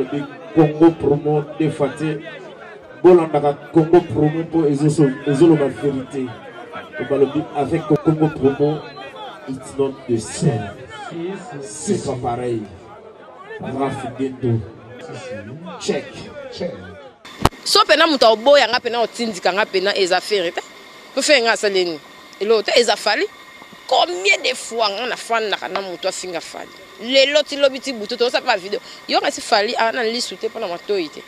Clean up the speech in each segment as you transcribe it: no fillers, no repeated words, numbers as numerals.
balobi Congo promo de Faté. Bolandaka Congo promo pour ezoloba vérité. Balobi avec Congo promo, it's not the same. C'est pas pareil. Rafigeto. Check. So pena muta oboya nga pena otindika nga pena ezafere ta. Ko fe nga saleni. Elo ta ezafali. Combien de fois on a fan na muto afinga fali. Lelo ti lobiti butu to sa pa video. Yo nga si fali ana lisute pendant ma toité.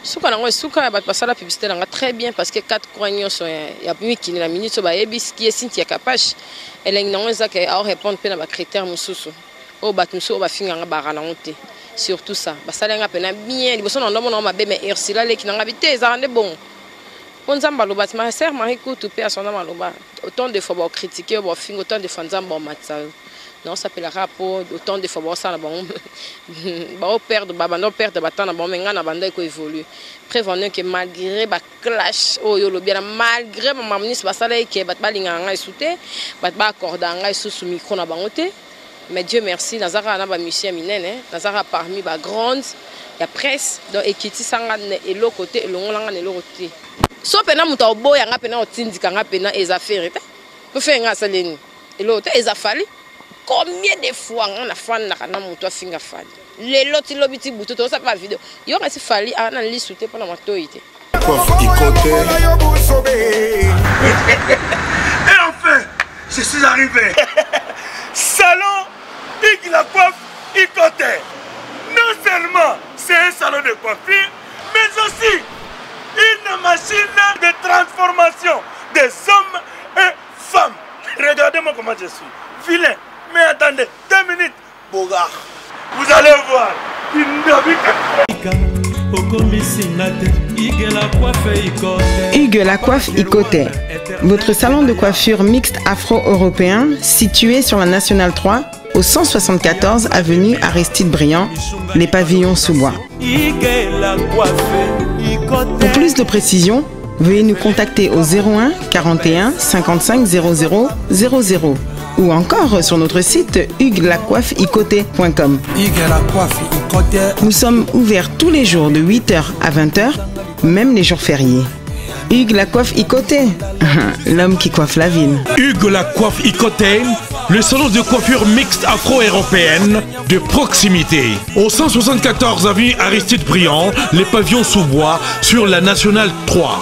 Souka na ngo souka ya bat pasala publicité nga très bien parce que 4 croyants sont ya plus na minute so ba ebis qui est Cynthia Kapash. Elle nga ngo que a répondre pena ba critère mususu. O bat mususu ba finga nga barala honte. Surtout ça. Basala nga pena bien liboso na ndomo na mabe mais Ursula le ki nga bité za ande bon. Onzamba loba ma sœur Marie Coutu pe asona maloba. Autant de fois ba critiquer ba finga autant de fois nzamba matsal. Non, ça s'appellera pour autant de fois ça là bon. Ba au perdre babando perdre batana bon menga na banda ko évolue. Prévenir que malgré ba clash o yo lo bien malgré ma ministre basala ke bat balinga nga soute bat ba accorda nga sous micro na bangote. Mais Dieu merci, Nazara na ba musicien minene, Nazara parmi ba grande, ya presse donc ekiti sanga et l'autre côté et l'ongolanga ne l'autre côté. So pena muta oboya nga pena otindika nga pena ezafere ta. Ko fe nga saleni. Et l'autre ezafali. Combien de fois on a fan na muto afinga fali. Lelo ti lobiti butu to sa pa video. Yo nga si fali ana lisute pendant ma toité. Et enfin, je suis arrivé. Salon Hugues la coiffe Ikote. Non seulement c'est un salon de coiffure, mais aussi une machine de transformation des hommes et femmes. Regardez-moi comment je suis. Vilain. Mais attendez, 2 minutes. Bogart. Vous allez voir. Hugues la coiffe Ikote. Votre salon de coiffure mixte afro-européen situé sur la Nationale 3 au 174 avenue Aristide Briand, les pavillons sous bois. Pour plus de précisions, veuillez nous contacter au 01 41 55 00 00 ou encore sur notre site huguelacoiffeikote.com. Nous sommes ouverts tous les jours de 8h à 20h, même les jours fériés. Hugues la coiffe Ikote, l'homme qui coiffe la ville. Hugues la coiffe Ikote, le salon de coiffure mixte afro-européenne de proximité. Au 174 avenue Aristide Briand, les pavillons sous bois sur la Nationale 3.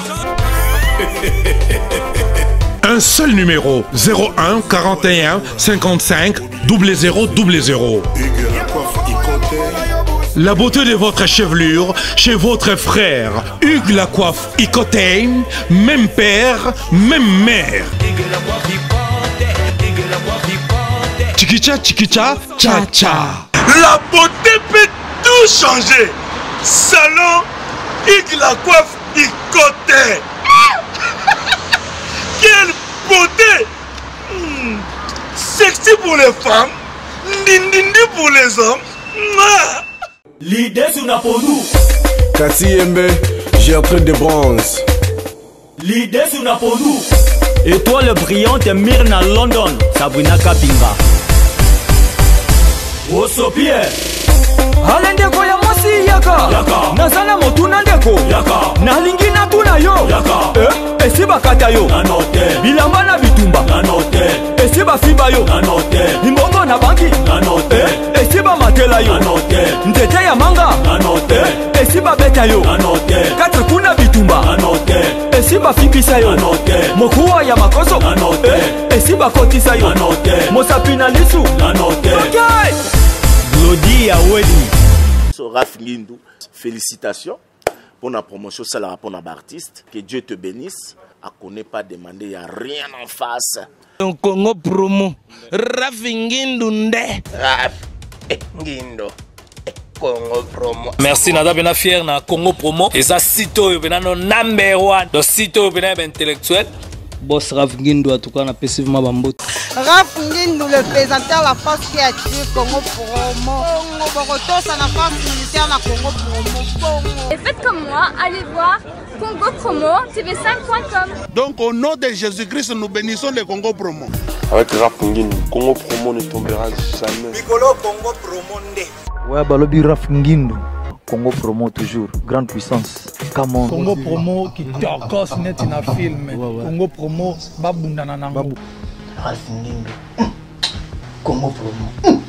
Un seul numéro, 01 41 55 00 00. La beauté de votre chevelure chez votre frère. Hugues la coiffe Ikote, même père, même mère. Chikicha, chikicha, cha cha. La beauté peut tout changer. Salon Hugues la coiffe Ikote. Quelle beauté! Sexy pour les femmes, dindindi pour les hommes. L'idée sur Napolou. Kassi Yembe, Gertrude de Bronze. L'idée sur Napolou. Étoile brillante Myrna London, Sabrina Kapinga. Osopie. Alendeko ya mosi yaka Nazala motuna ndeko yaka Nalingi na tuna yo yaka Esiba kata yo na note Bilamba na bitumba na note Esiba fiba yo na note Imbongo na banki na note Esiba matela yo na note Ntete ya manga na note Esiba beta yo na note Kata kuna bitumba na note Esiba fibisa yo na note Mokuwa ya makoso na note Esiba kotisa yo na note Mosapina lisu na note Glody ya wedi Raf Ngindou, félicitations pour la promotion, c'est la rapport d'artiste. Que Dieu te bénisse. À connaît pas demander, il n'y a rien en face. Congo promo. Raf Ngindou nde. Raf Ngindou. Congo promo. Merci nada bena fier na Congo promo. Et ça sito yo bena no number 1. Do sito yo bena intellectuel. Boss Raf Ngindou en tout cas on a passivement bambote. Raf Ngindou le présentateur la force créative Congo promo. Boroto ça la force militaire na Congo promo. Et faites comme moi, allez voir Congo promo tv5.com. Donc au nom de Jésus-Christ nous bénissons le Congo promo. Avec Raf Ngindou, Congo promo ne tombera jamais. Bigolo Congo promo nde. Ouais balobi Raf Ngindou. Congo Promo toujours, grande puissance. Come on. Congo Promo qui torcos net in a film. Congo Promo babundana nango. Congo Promo.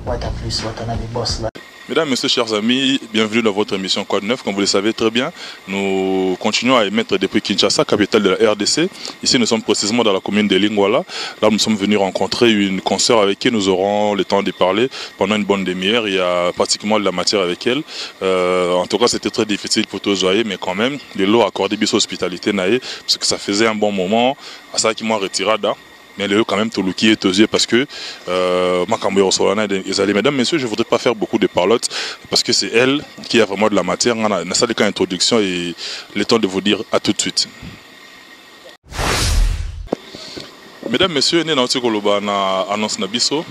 What a plus, what a the boss là. Mesdames, Messieurs, chers amis, bienvenue dans votre émission Code 9. Comme vous le savez très bien, nous continuons à émettre depuis Kinshasa, capitale de la RDC. Ici, nous sommes précisément dans la commune de Lingwala. Là, nous sommes venus rencontrer une consoeur avec qui nous aurons le temps de parler pendant une bonne demi-heure. Il y a pratiquement de la matière avec elle. En tout cas, c'était très difficile pour tous zoyer, mais quand même, les lots accordés bis hospitalité naïe, parce que ça faisait un bon moment. À ça qui m'a retiré là. Mais le quand même tout le qui est aux yeux parce que mesdames, messieurs, je ne voudrais pas faire beaucoup de parlotte parce que c'est elle qui a vraiment de la matière. On a ça qu'une introduction et le temps de vous dire à tout de suite. Mesdames, messieurs, nous avons annonce Nabiso.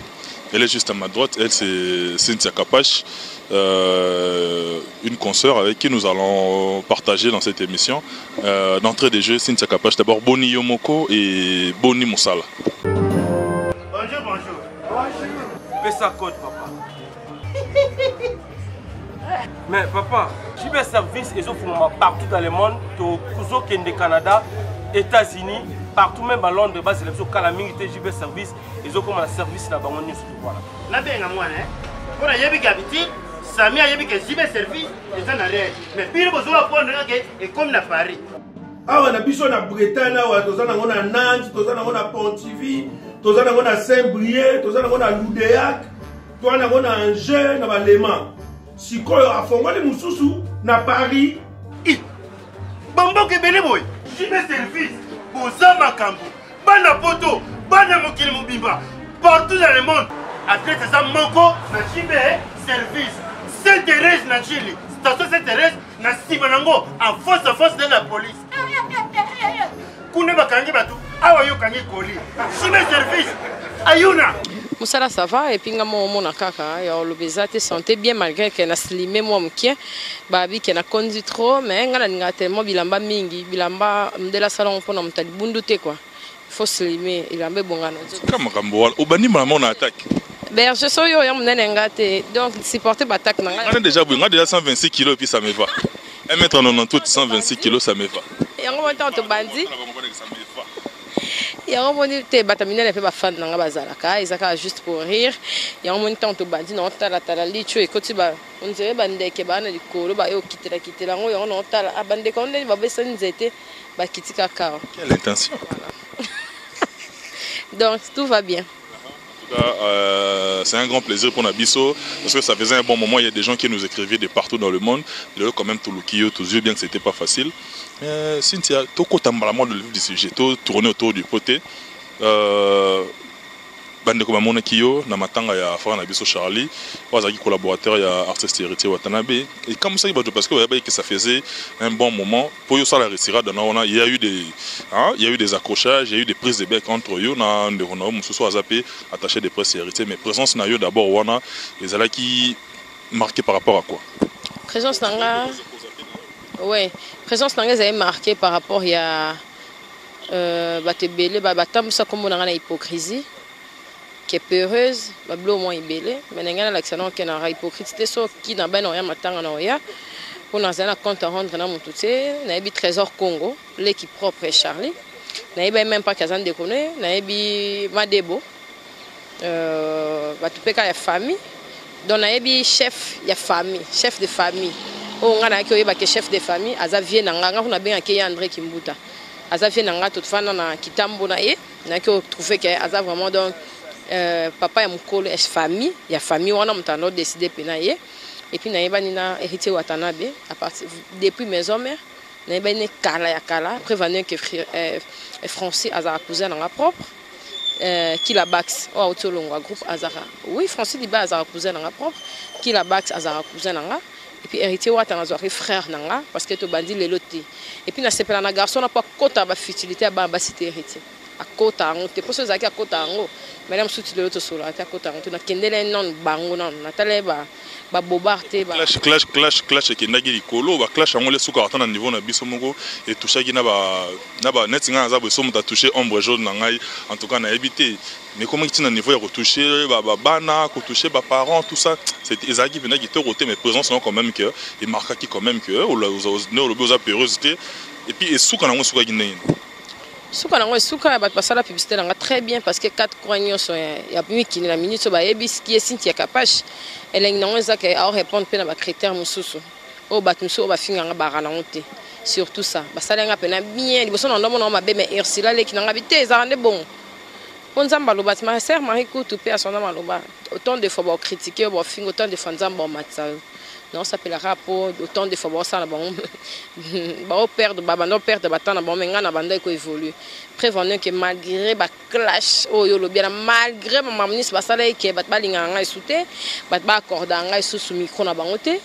Elle est juste à ma droite, elle c'est Cynthia Kapache, une consoeur avec qui nous allons partager dans cette émission. D'entrée des jeux, Cynthia Kapache, d'abord Boni Yomoko et Boni Moussala. Bonjour, bonjour. Fais ça code, papa. Mais papa, j'ai des services et partout dans le monde, au Canada, États-Unis, partout même à Londres, c'est le Calaming, j'ai des services, ils ont comme un service là-bas. Là, bien, moi, on a eu des habitudes, Samy a eu des services, ils en arrivent. Mais puis, ils ont apprendre et comme la Paris. Ah, on a besoin de Bretagne, on a Nantes, on a Pontivy, on a Saint-Brieuc, on a Loudéac, on a Angers, on a Léman. Si on a fait des Moussoussou, on a Paris. Bambo Kebeleboy, j'ai des services. Bozama Kambo, Bana Poto, Bana Mokili Mobimba, partout dans le monde. Après ça, Manko, Nachibe, service. Sainte-Thérèse, Nachili, station Sainte-Thérèse, Nasibanango, en face de la police. Kouneba Kangi Batou, Awayo Kangi Koli, Chibe service, Ayuna. Moussala ça va et puis mon kaka le bezate santé bien malgré qu'elle a slimé moi mkia babi qu'elle a conduit trop mais ngala nga tellement bilamba mingi bilamba de la salon pour nous tali bundute quoi il faut slimer il a mbé bongana comme kambo obani maman on attaque ben je suis yo yam nenga te donc supporter attaque nga on a déjà 126 kg puis ça me va 1m98 126 kg ça me va et on va tenter bandi et on moni te batamina ne fait pas fan nanga bazalaka izaka juste pour rire et on moni tant to bandi non tala licho et koti ba on dirait bande ke bana likolo ba yo kitela ngo yo non tala abande ko ndeni ba besa nzete ba kitika ka quelle intention donc tout va bien. C'est un grand plaisir pour Nabiso parce que ça faisait un bon moment. Il y a des gens qui nous écrivaient de partout dans le monde. Il y a quand même tout le kio, tous yeux, bien que c'était pas facile. Cynthia, tout côté de du sujet, tout tourner autour du poté. Bande comme mon kio, na matanga ya frère Nabiso Charlie, wazaki collaborateur ya artiste héritier Watanabe. Et comme ça, parce que ça faisait un bon moment. Pour eux ça la réussira. Il y a eu des accrochages, il y a eu des prises de bec entre eux. On a mususu azappé attaché des presse héritier. Mais présence na yo d'abord wana les ala qui marqué par rapport à quoi? Présence nanga, ouais, présence nanga est marquée par rapport à batebele batam ça comme on a une hypocrisie. Qui est peureuse, bablo moins ibélé, mais n'engana l'accent qui n'a hypocrite, c'était ça qui n'a pas rien matanga na oya, pour nous avoir compte à rendre dans mon tout n'a eu trésor Congo, l'équipe propre Charlie, n'a eu même pas Kazan déconné, n'a eu Madebo, batupeka ya famille, donc n'a eu chef ya famille, chef de famille, on a accueilli que chef de famille, Azavie n'anga, on a bien accueilli André Kimbuta, Azavie n'anga toute fan na kitambo na ye, n'a que trouvé que Azav vraiment donc papa ya mukolo es famille ya famille wana mutano décider penaye et puis naïba nina héritier Watanabe à partir depuis maison mère naïba ne kala prévenir que français azara cousin dans la propre qui la bax au autolongo groupe azara oui français dit ba azara cousin dans la propre qui la bax azara cousin dans et puis héritier Watanabe azara frère nanga parce que to bandi le loti et puis na sepela na garçon na pas kota ba futilité ba cité héritier akota yango te mposo ezalaki akota yango madame suti lelo tosola te akota yango te nakendele nano bango nano natala babobar te clash ekendaki likolo baclash yango lesuka ata na niveau na biso moko etushaki na neti ngai naza boye so moto atouche ombre jaune na ngai en tout cas nayebi te mais comment tu na niveau ya kotouche babana kotouche baparents tout ça ezalaki mpena kitoko te mais présence yango quand même que emarkaki quand même que ne olobi oza peureuse te et puis esuka nango esukaki ndenge suka nango esuka bato basala publicité nanga très bien parce que 4 croix nyonso ya mikili na minute so bayebi ski esinti ya kapashe elengi nango ezaka aorépondre mpe na bacritère mosusu oyo bato mosusu oyo bafinganga bara nango te surtout ça basalanga mpena bien liboso na ndomona mabe mais ursula leki nanga bi te ezala nde bongo mpo nzambe aloba ti ma sœur marie kutu mpe asona maloba autant de fois bacritique oyo bafinga autant de fois nzambe bamatisa yo non s'appellera pour autant de fois basala bango baoperdre babanda operdre batana bango mais nga na banda eko évolue prévenir que malgré baclash oyo lobiana malgré bamaministre basala eke bato balingaka ngai esu te bato baaccordaka ngai esusu micro na bango te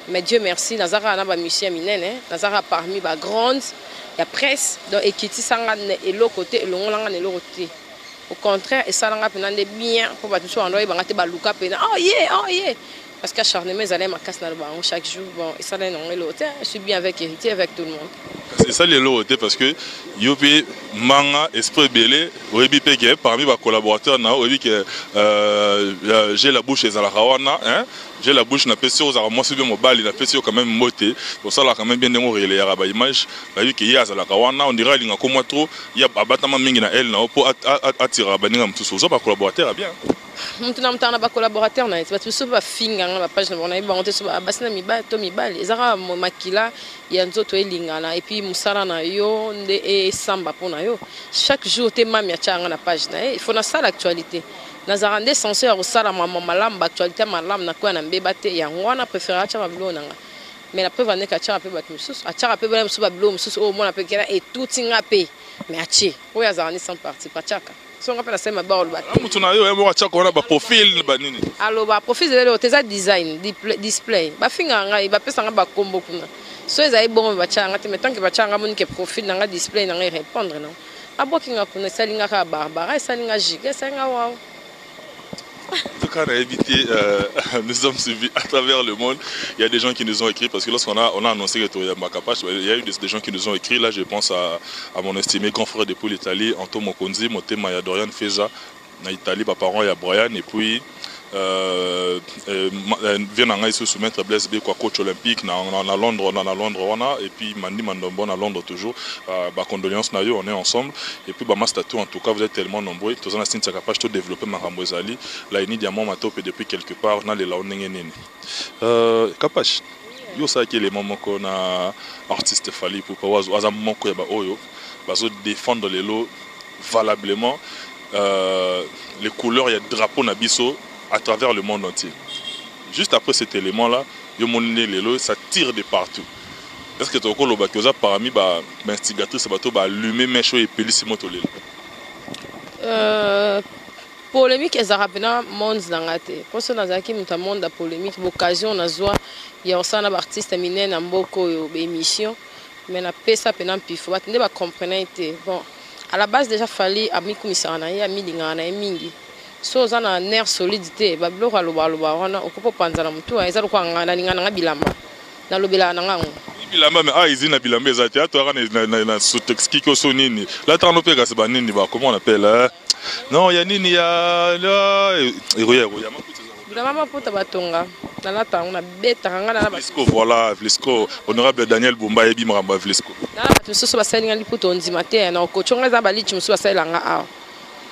mais Dieu merci nazaka na bamusicien minene nazaka parmi bagrande ya presse donc ekitisanga eloko te elongolanga na eloko te au contraire esalanga mpena nde bien mpo bato mosusu bando oyebanga te baluka mpena oh yeah parce qu'acharnement ils allaient ma casse dans le banc chaque jour bon et ça là non je suis bien avec héritier avec tout le monde c'est ça les lots parce que yopi manga esprit belé oyebi peke parmi mes collaborateurs na oyebi que j'ai la bouche les alarawana hein j'ai la bouche na pesi aux moi c'est bien mobile na pesi quand même moté pour ça là quand même bien démo relais ya ba image ba yu que ya alarawana on dirait linga comme trop ya abatama mingi na elle na pour attirer baninga mtuso zo ba collaborateur bien mutuna mutana ba collaborateur na bato so ba finga na page na bona ba so ba basina mibali to mibali ezaka makila ya nzoto elingana et puis musala na yo nde e samba pona yo chaque jour te mami ya changa na page na il faut na ça l'actualité nazara nde censeur au sala mama malam actualité malam na kwa na mbeba te ya ngwana préférer cha babilo nanga mais la preuve ane ka cha pe bato mususu acha pe bala mususu babilo mususu o mona pe kera et tout tinga pe mais achi oya zani sans parti pachaka songa pela sema ba olba mutu na yo emo acha kona ba profil ba nini allo ba profil zelo teza design display ba finga ngai ba pesa nga ba kombo kuna so ezai bon ba changa te metanke ba changa moni ke profil nga display nga répondre non abokinga kuna salinga ka barbara salinga giga salinga wow. En tout cas, on a évité, nous sommes suivis à travers le monde. Il y a des gens qui nous ont écrit, parce que lorsqu'on a annoncé que tu es Makapache, il y a eu des gens qui nous ont écrit. Là, je pense à mon estimé grand frère de Poul Italie, Anto Mokonzi, Motema, il y a Dorian Feza, en Italie, parents, il y a Brian, et puis vient en se soumettre Blaise B, coach olympique, on a Londres, et puis Mandi Mandombo à Londres toujours. Condoléances, on est ensemble. Et puis Mastatou, en tout cas, vous êtes tellement nombreux. Tous en Stin Sakapache, tout développer Marambozali. Là, il y a Diamant Matop depuis quelque part, on a les Laonengenene. Kapache, yo ça qui est les moments qu'on a artiste Fali pour pouvoir défendre les lots valablement. Les couleurs, il y a drapeau Nabiso à travers le monde entier. Juste après cet élément-là, ça tire de partout. Est-ce que tu as le bateau parmi les instigatrices qui allumé mes choses et pélissimo tolé? Polémique est arabena monde d'angate. Pour ça, nous avons un monde de polémique. L'occasion, nous avons un artiste miné dans beaucoup d'émissions, mais nous avons ça pendant plus fort. Nous devons comprendre. Bon, à la base déjà fallait ami commissaire na ya milingana mingi. So za na nerf solidité bablo ka loba wana okupo panza na mtu aiza ko ngana ngana bilamba na lobela na ngango bilamba mais izina bilamba ezati ato na sotoxiki ko sonini la tano pe ka seba nini ba comment on appelle non ya nini ya eroya bilamba maputa batonga na la tanga na beta ngana na Vlisco voilà Vlisco honorable Daniel Bumba ebi mramba Vlisco na ba so ba salinga liputo ndima te na ko chonga za balichi musu ba salanga a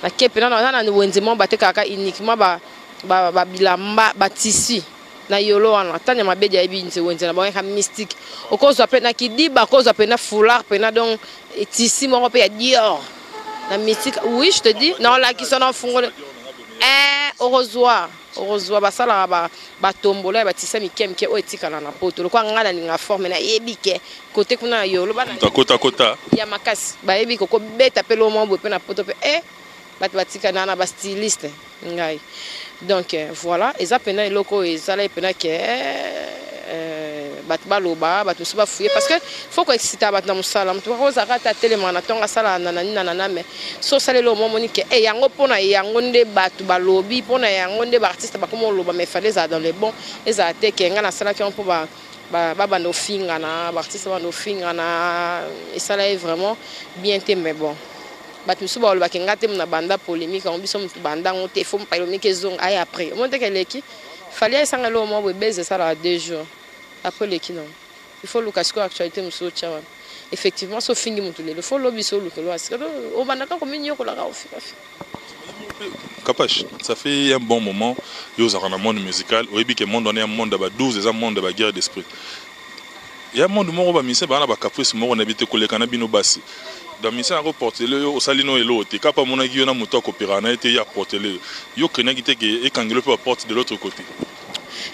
na kepe na wenzemo batekaka uniquement ba bilamba ba tisi na yolo wana tanya mabedia ebi nze wenze na ba mystique okozo pe na kidiba okozo pe na foulard pe na donc tisi moko pe ya Dior na mystique oui je te dis non la qui sont en fungole heureusement basala ba tombola ba tisa mikemke o etikala na poto kwa ngana ninga forme na yebike côté kuna yolo bana kota ya makasi ba yebi ko beta pe lo mombo pe na poto pe batika na ba styliste ngai donc voilà eza pena eloko ezala pena ke bato baloba bato mosusu bafuye parce que faut koexcita bato na mosala moto kozaka ata telema na ntongo asala nanana me so osaleli omomoni ke yango mpona yango nde bato balobi mpona yango nde baartiste bakoma oloba mais fallait ezala dans le bon ezala te ke nga nasalaki yango mpo babanda ofingana baartiste babanda ofingana esala ye vraiment bien te mais bon bato mosusu balobaki nga te na banda polémique yango biso motu bandango te fo polémique ezonga aye après omoni teke eleki fallait esangela au moins bébé ça là 2 jours après le kino il faut le casque actualité muso tchawa effectivement so fingi mutu le faut lobi so le que on va naka comme nyoko la au fika Capache, ça fait un bon moment yo za na monde musical oyebi ke monde on est un monde ba 12 et un monde ba guerre d'esprit il y a un monde moko ba mise ba na ba caprice moko na bité koleka na bino basi dans mission à reporter le au salino et l'autre capa mon aguillon na moto kopera na été ya porter le yo kena gite ke e kangelo peut porter de l'autre côté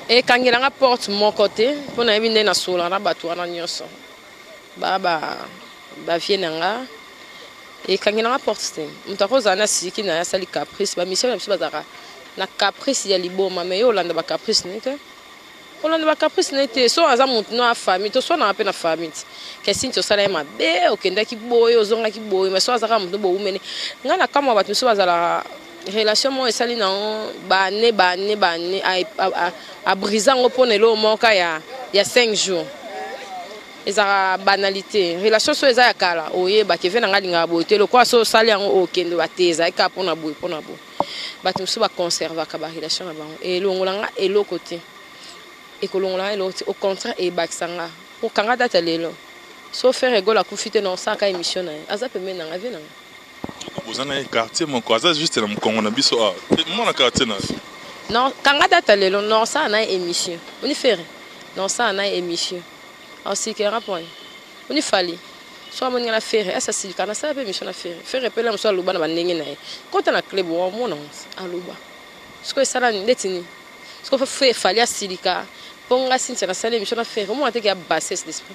et kangela nga porte mon côté pour na binde na sola na bato na nyoso baba vienanga et kangela nga porte mutakoza na siki na sali caprice ba mission na biso bazaka na caprice ya liboma mais yo landa ba caprice nite olanda ba caprice nete so aza mutu na famille to so na pe na famille kasi nto sala ma be okenda ki boyo ozonga ki boyo mais so aza ka mutu bo umene ngana kama bato so bazala relation mo esali na bane a brisant pona lo moka ya 5 jours ezara banalité relation so eza ya kala oye ba ke vena ngalinga boyo te lo kwa so sali yango okendo bateza ka pona boyo bato so ba conserver ka ba relation na bango et lo ngolanga et lo côté et que l'on a au contraire et baxanga pour kanga data lelo so faire rigolo la confiter dans ça ka émission na aza pe mena ngave na vous en avez quartier mon quoi ça juste na mkongo na biso a moi na quartier na non kanga data lelo non ça na émission on y faire non ça na émission aussi que rapport on y fallait soit mon na faire essa si kana ça pe émission na faire repela mso luba na bandenge na quand na club wa mona aluba ce que ça la ndetini ce que fait fallait silika ponga sincha na sale mission na faire moi te ki bassesse d'esprit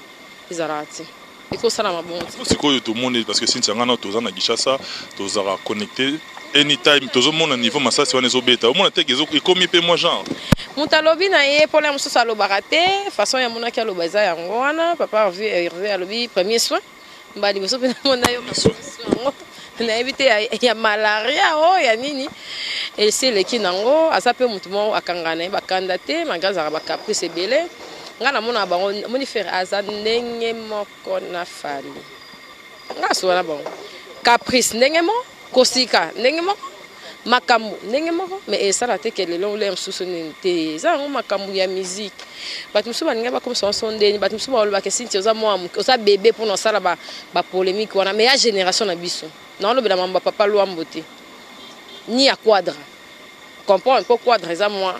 izarati et ko sala mabon c'est quoi tout le monde parce que sincha ngana toza na Gishasa tozara connecté anytime tozo mona niveau masasi wana ezobeta au mona te kezo ikomi pe moi genre mutalobi na ye pour la muso salo barate façon ya mona ki aloba za yango wana papa Hervé alobi premier soin mbali muso pe mona yo na éviter ya malaria oh ya nini et c'est le kinango asape mutu mo akangana ba candidaté magaza ba caprice belé ngana mona bango moni faire aza ndenge moko na fali ngaso wana bango caprice ndenge mo kosika ndenge mo makambu ndenge moko mais ça la te que le long l'air sous sonité ça on makambu ya musique bato musu baninga ba comme son ndeni bato musu ba ke sinti oza mo oza bébé pour no sala ba polémique wana mais ya génération na biso non le bela mamba papa lo amboté ni à quadra comprends un peu quadra ça moi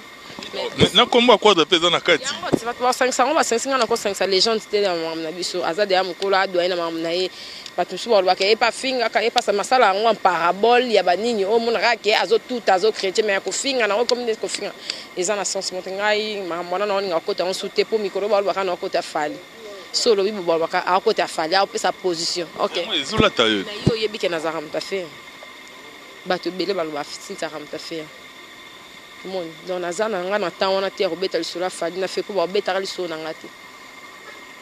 na komba quadra pesa na kati tu vas 500 on va 500 na ko 500 les gens c'était na biso azade ya mukolo adwa ina mamna ye bato so ba ke pa finga ka pa sa masala ngo en parabole ya banini o mona ka ke azo tout azo chrétien mais ko finga na ko comme ko finga eza na sens montengai ma mona na nga ko ta on souté pour micro ba ba na ko ta fali solo bibo ba ka a ko ta fali a sa position OK ezula ta yo yo yebi ke nazara mta faire bato belé ba lo ba fitinta ramta faire mon dans nazana nga na temps on a terre beta le sura fali na fait ko ba beta le sona ngati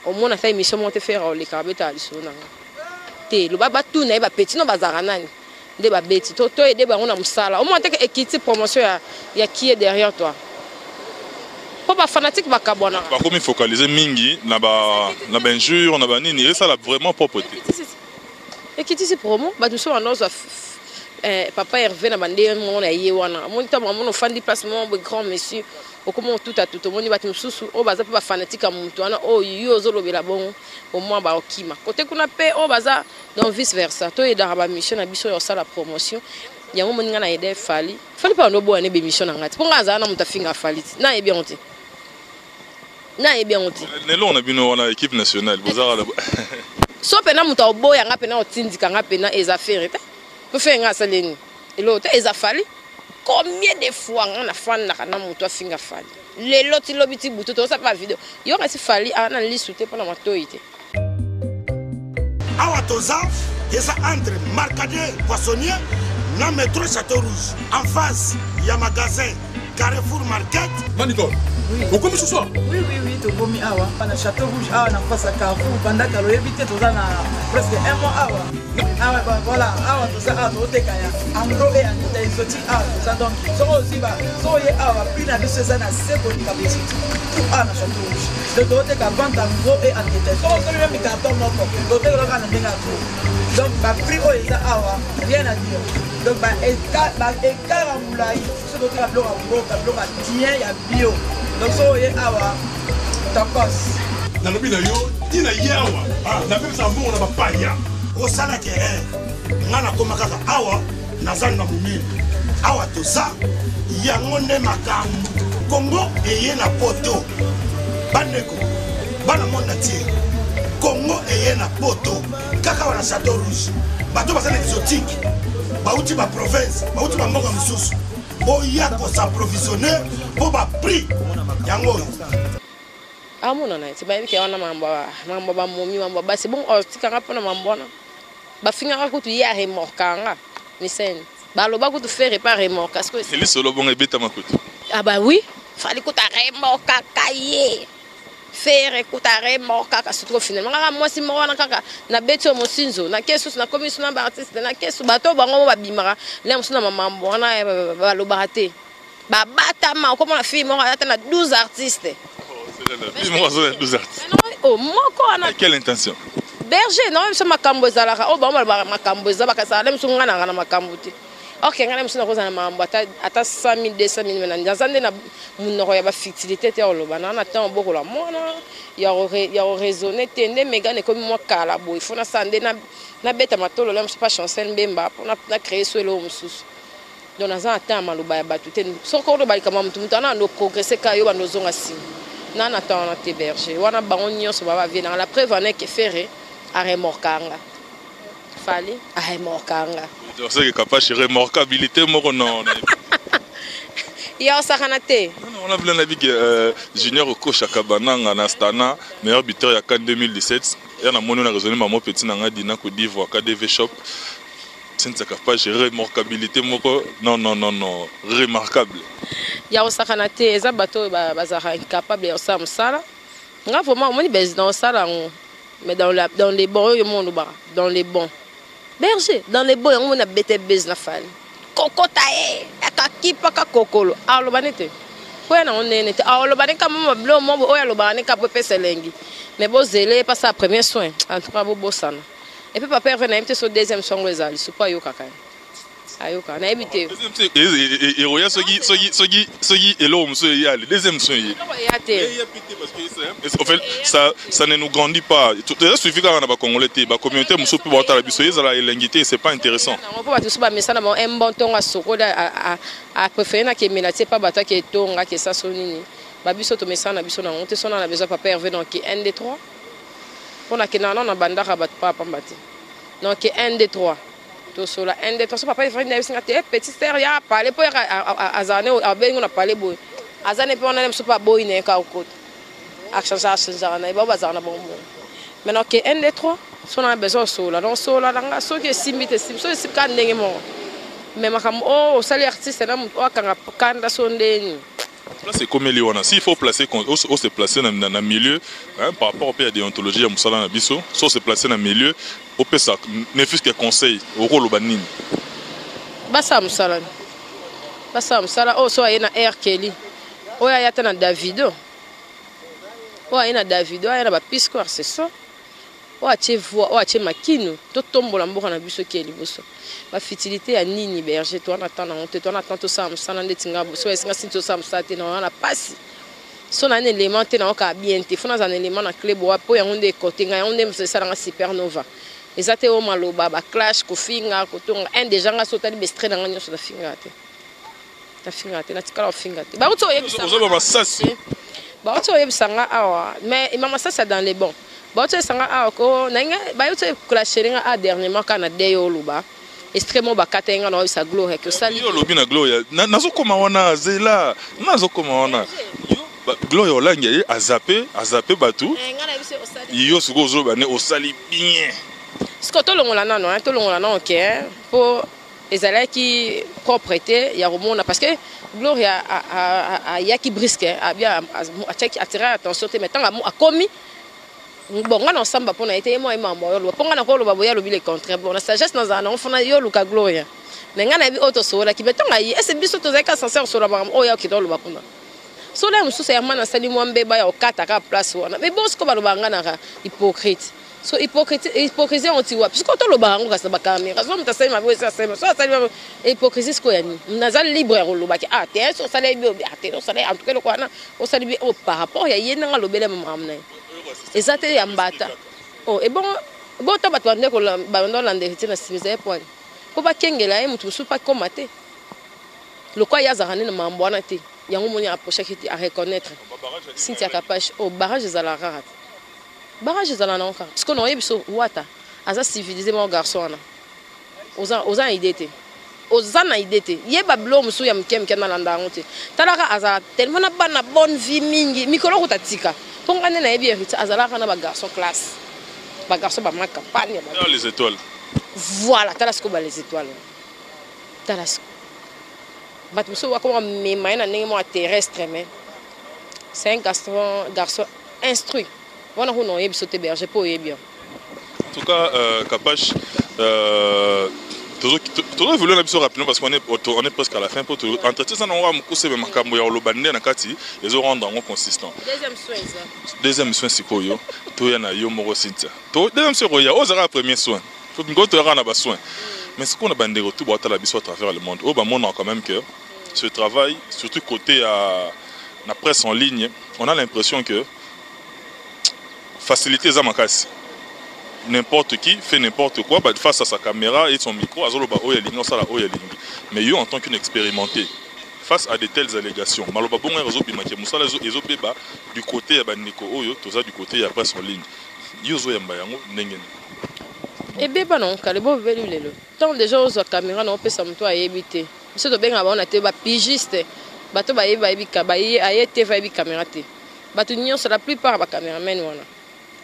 au moins na fait émission monte faire le kabeta le sona te lo baba tout na ba petit no bazara nani de ba beti to de ba on a musala au moins te équipe promotion ya qui est derrière toi pour ba fanatique ba kabona ba comme focaliser mingi na ba injure na ba nini et ça la vraiment propreté et qui dit promo ba tout so on ose papa Hervé na bande mon aye wana mon ta mon fandi place mon grand monsieur o comment tout à tout monde batu susu o baza pe ba fanatique a muntu wana o yo zolobela bon au moins ba okima côté kuna pe o baza donc vice versa to e da ba mission na biso yo sala promotion ya mo ninga na ide fali pa no bo ane be mission na ngati ponga za na mutafinga fali na e bien onti nelo on a bino wana équipe nationale bozara so pe na muta oboya nga pe na otindika nga pe na eza faire pour faire nga saleni et l'autre eza fali combien de fois on a fan na muto afinga fali le loti lobiti butu to ça pas vidéo yo nga si fali ana lisute pour na matoite awa toza eza entre marcadier poissonnier na métro Château Rouge en face il y a magasin Carrefour Market Manicole, oui. Vous commis ce soir? Oui, tout tobomi awa na Château Rouge awa na face à Carrefour pendant que loyebi te toza na presque un mois awa. Voilà, awa toza awa toteka ya anglo et en exotique awa toza donc soko aussi ba so ye awa prix na biso eza na sekondi ka biso awa na Château Rouge. De toteka vente anglo et en détail. Soko so même carton moko toteka loka na ndenga to. Donc ba prix o eza awa rien à dire. Donc ba ekara mulai so toteka bloka mboka bloka tien ya bio. Donc so ye awa tokos. Na lobi na yo tina yawa. Na même ça mbongo na ba paya. O sala ke ngana koma kaka awa nazali na mumini. Awa toza yango nde makambo. Congo eye na poto. Bandeko bana monda tie. Congo eye na poto. Kaka wana Château Rouge. Bato basana exotique. Bauti ba province, bauti ba mboka mususu. Boya ko s'approvisionner pour ba prix. Yango. Amona na iti bayi ke wana mambo ba momi mambo ba c'est bon tika pona mambo na. Ba finga ko tu ya remorkanga. Misen. Ba lo ba ko tu faire pas remorka parce que Eli solo bon ebeta makutu. Ah bah oui, fallait ko ta remorka kaye. Faire ko ta remorka ka surtout finalement moi si mo wana kaka na beto mo sinzo na kesu na commission na artiste na kesu bato bango ba bimara. Là mo na mambo wana ba lo barate. Ba bata ma comme la fille mo atteint 12 artistes. Oh, quelle intention? Berger, non, c'est ma cambozala. Oh, bon, ma camboza, parce que ça, même si on a un macambouti. Ok, on a besoin de faire un mambo. À 100 000, 200 000 maintenant. Dans un an, on aura une fertilité. On attend beaucoup la mona. Il y a raisonné, tenez, mais gars, comme moi, calabo. Il faut na sande na bête matolo. Là, je suis pas chanceux, bemba. On a créé ce lot, sous. Donc, dans un temps, on a battu. Sauf qu'on a battu comme tout le temps, on a progressé quand on a nos ongassi. Non, attends, on a été berger. On a baronnion sur ma vie. La preuve en est que ferré à remorkanga. Fallait à remorkanga. Tu sais que capable de remorkabilité, moi non. Il y a ça canate. On a vu l'avis que Junior Oko Chakabana en Astana, meilleur buteur il y a 2017. Et on a mon raisonné maman petit nanga dina Côte d'Ivoire KDV Shop. C'est capable de remorkabilité, non, remarquable. Il y a aussi des bateaux incapables de faire ça. On a vraiment dans ça, mais dans les bons, dans les bons. Berger, dans les bons, on a bête bête la falle. Coco taé, kaki paka kokolo. Ah le banete. Ouais non on est. Ah le banete comme moi blanc moi ouais le banete cap pese lengi. Mais bon zélé pas ça premier soin. En tout cas beau sana. Et puis papa venait inviter sur deuxième soin les ali. C'est pas yo kaka. Ayoka na éviter. Et roya sogi et l'homme se y a le deuxième soin. En fait ça ne nous grandit pas. Tout ça suffit quand on a pas congolais ba communauté muso pi ba la biso yeza la elengité c'est pas intéressant. On peut pas tout ça mais ça na un bon ton à sokola à préférer na ke melati pas bata ke tonga ke ça sonini. Ba biso to mesa na biso na on te sona na besoin papa Hervé donc 1 2 3. On a que na banda ka bat pas pambati. Donc 1 2 3. Tout cela, un des trois, papa, il fait une petite terre, il y a parlé pour Azane, à Ben, on a parlé beau. Azane, on a même pas beau, il n'est qu'à côté. Action, ça, on a bazar, bon. Maintenant, un des trois, on a besoin de cela. Donc, cela, ceux qui sont simbités, ceux qui sont quand même morts. Mais oh, ça, les artistes, quand on a son déni. Là, c'est comme Eliwana. S'il faut placer, on se placer dans un milieu, hein, par rapport à la déontologie, on se placer dans un milieu, on peut ça, ne fût-ce que conseil, au rôle au banin. Bassa Moussala. Oh, soit il y a R. Kelly. Oh, il y a Davido. Oh, il y a Davido, il y a Pisco, c'est ça. Oh, il y a Makino. Tout tombe dans le bus Kelly. La fertilité à Nini Berger, toi on attend tout ça, on a des tinga, soit est-ce que ça on a passé. Son un élément t'es dans un bien, t'es font un élément dans clé bois pour y avoir des côtés, on aime ça dans supernova. Et ça t'es au malo baba clash, kofinga, koton, un des gens a sauté des bestres dans l'agneau sur la fingate. La fingate, la tika la fingate. Bah où tu es ça? Bah où tu es ça là? Mais maman ça c'est dans les bons. Bah où tu es ça là? Ko, n'enga, bah où tu es clashé là dernièrement quand on a des yoluba. Extrêmement bakatenga na sa gloire que ça yo lobi na gloire nazo koma wana zela nazo koma wana gloire olangi azape batu yo suko zo bane osali bien ce que to longola nano to longola non OK pour ezalaki propreté ya romona parce que Gloria a yaki brisque a bien a check attirer attention te mettant a commis bon nga na samba pona été moi mambo yo ponga na ko lo baboya lo bi le contraire bon la sagesse dans un enfant yo luka Gloria mais nga na bi auto sola ki betonga yi ese biso to zaka sincère sola ba o ya ki do lo bakuna sola musu se yamana sali mo mbeba ya okata ka place wana mais bon sko ba lo banga na hypocrite. So hypocrisie anti wa puisque to lo bango ka sa ba caméra so mta sema bo sa sema so sali hypocrisie sko yani nazali libre ya lo baki ah te so sali bi ah te no sali en tout cas lo kwana o sali bi par rapport ya yena nga lo bele mamna ezate ya mbata oh et bon to batwande ko ba ndo la ndeti na simiza point ko ba kengela e mutu su pa komate lo kwa ya zarane na mambo na te yango moni approcher ki a reconnaître Cynthia Kapash au barrage za la rare barrage za la nonka parce que no yebiso wata aza civilisé mon garçon na oza idée ozana idée yeba blo musu ya mkem na landa ngote talaka aza tellement na bana bonne vie mingi mikolo ko tatika pongane na yebi hérité azala kana ba garçon classe ba garçon ba maka campagne ba les étoiles voilà talasco ba les étoiles talasco bat musu wa ko me maina ningi mo terrestre mais c'est un garçon instruit voilà on yebi sauter berger pour yebi en tout cas Kapash toujours voulu la rapidement parce qu'on est presque à la fin pour tout entretien ça on va me couper makambo ya lobande na kati les rendre en consistant deuxième soin c'est quoi yo to ya na yo moko Cynthia to deuxième soin ya ozara premier soin faut que tu rendre ba soin mais ce qu'on a bandé tout boîte la biso à travers le monde au ba monde quand même que ce travail surtout côté à la presse en ligne on a l'impression que faciliter ça makasi n'importe qui fait n'importe quoi face à sa caméra et son micro mais yo en tant qu'une expérimentée face à de telles allégations du côté ya bandeko oyo toza du côté ya presse en ligne yo zo yamba yango ndenge et beba non kalebo velu lelo tant déjà aux caméra non pesa mto ayebité biso to benga ba on a te ba pigiste bato ba yeba ba ayete va yebi caméra te bato nyonso la plupart ba caméramen wana